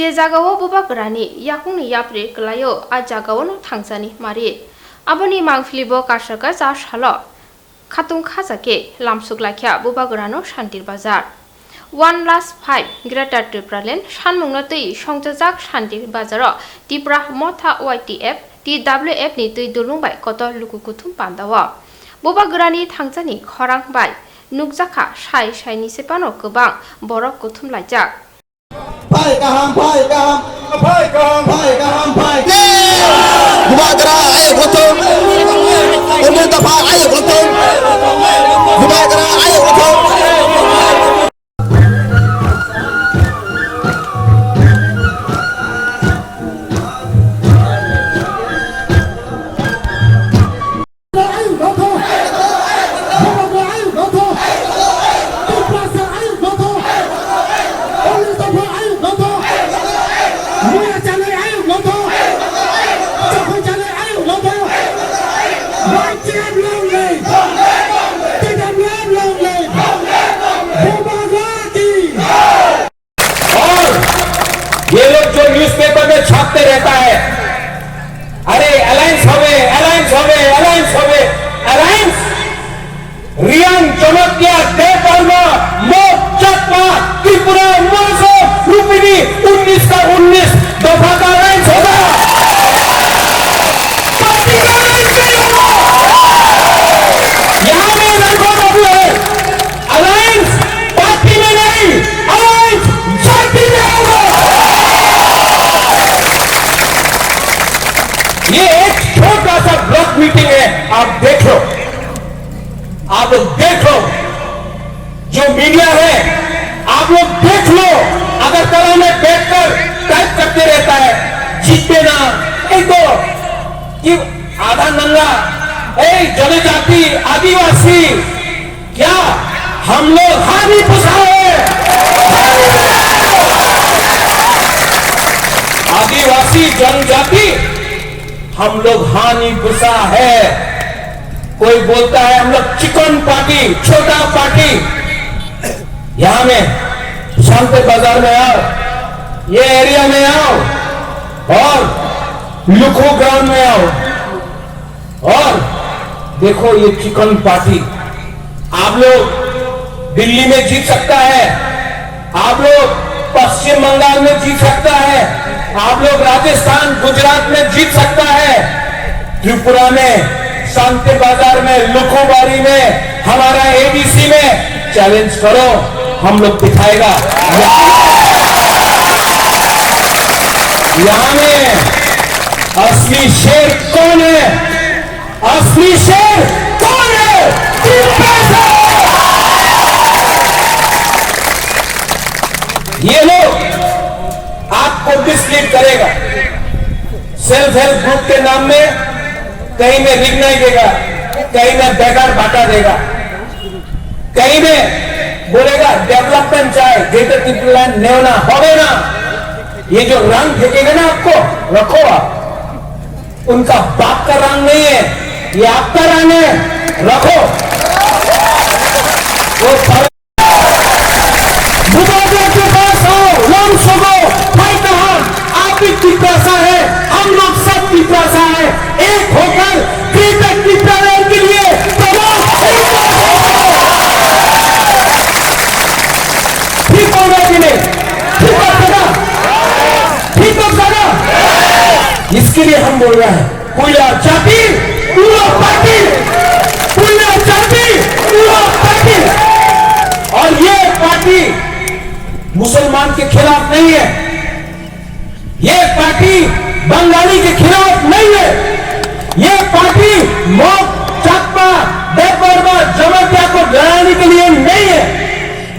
जे जागाओ बुबा गोरानि याकुंनि याप्रि गलायो आ जागाओनो थांजानि मारि आबनि मांफिलिबो काशका जा शालो खातुं खाजाके लामसुकलाख्या बुबा गोरानो शान्तिर बाजार 1+5 ग्रेटर त्रिपुरालेण्ड सानमुंनो तै संजाजाक शान्तिर बाजाराव त्रिपुरा मथा YTF TWF नि तै दुलुंबाय कत लुकुकुथुम पान्दावा बुबा गोरानि थांजानि खरां बाय नुकजाखा साय सायनि सेपानो गोबां बरफ कुथुम लायजाक Pai kaham Gubagara ayo kutum Umur tafa ayo kutum Gubagara ayo kutum ये लोग जो न्यूज़पेपर में छापते रहता है, अरे अलायंस रियान जनतिया देवबर्मा मोचकमा त्रिपुरा मोसो रूपिनी 19 का 19 दफा का अलायंस होगा। यहाँ में रखो बाबू है अलायंस पार्टी में नहीं, अलायंस जाति में होगा। ये एक छोटा सा ब्लॉक मीटिंग है, आप देख लो जो मीडिया है आप लोग देख लो। अगर कला में बैठकर टाइप करते रहता है जीतते ना एक तो कि आधा नंगा जनजाति आदिवासी क्या हम लोग हानि पुसा है, आदिवासी जनजाति हम लोग हानि पुसा है। कोई बोलता है हम लोग चिकन पार्टी छोटा पार्टी। यहां में शांति बाजार में आओ, ये एरिया में आओ और लुखो ग्राउंड में आओ और देखो ये चिकन पार्टी। आप लोग दिल्ली में जीत सकता है, आप लोग पश्चिम बंगाल में जीत सकता है, आप लोग राजस्थान गुजरात में जीत सकता है। त्रिपुरा में शांति बाजार में लुखोबारी में हमारा ABC में चैलेंज करो, हम लोग दिखाएगा। यहां में असली शेर कौन है? असली शेर कौन है? ये लोग आपको मिसलीड करेगा। सेल्फ हेल्प ग्रुप के नाम में कहीं में रिग नहीं देगा, कहीं में बेकार बांटा देगा, कहीं में बोलेगा डेवलपमेंट चाहे ग्रेटर त्रिपुरालैंड नेवना होवे ना। ये जो रंग फेंकेगा ना आपको रखो, आप उनका बाप का रंग नहीं है, ये आपका रंग है, रखो। वो के पास आओ, लम सको भाई कहा आप भी पितासा है, हम लोग सब पितासा है। एक होकर ग्रेटर त्रिपुरालैंड के लिए ठीक होगा कि नहीं? ठीक होगा। इसके लिए हम बोल रहे हैं पूरा जाति पूरा पार्टी, पूरा जाति पूरा पार्टी। और ये पार्टी मुसलमान के खिलाफ नहीं है, ये पार्टी बंगाली के खिलाफ नहीं है, ये पार्टी मोक चकमा देवबर्मा जमातिया को डराने के लिए नहीं है,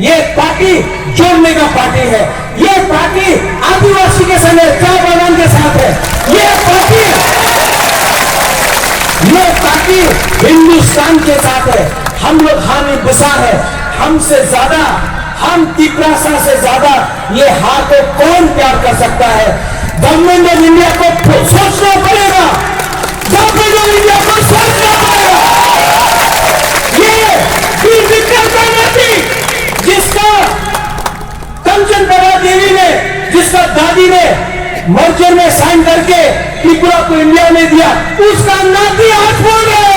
ये पार्टी जोड़ने का पार्टी है। ये पार्टी आदिवासी के संग चाय बागान के साथ है। ये पार्टी हिंदुस्तान के साथ है। हम लोग हानि बुसा है, हमसे ज्यादा हम त्रिपुरा से ज्यादा ये हार को कौन प्यार कर सकता है? गवर्नमेंट ऑफ इंडिया को सोचना पड़ेगा, गवर्नमेंट ऑफ इंडिया को सोचना पड़ेगा। ये जिसका कंचन प्रभा देवी ने, जिसका दादी ने मर्जर में साइन करके त्रिपुरा को इंडिया में दिया, उसका नाती आज बोल रहे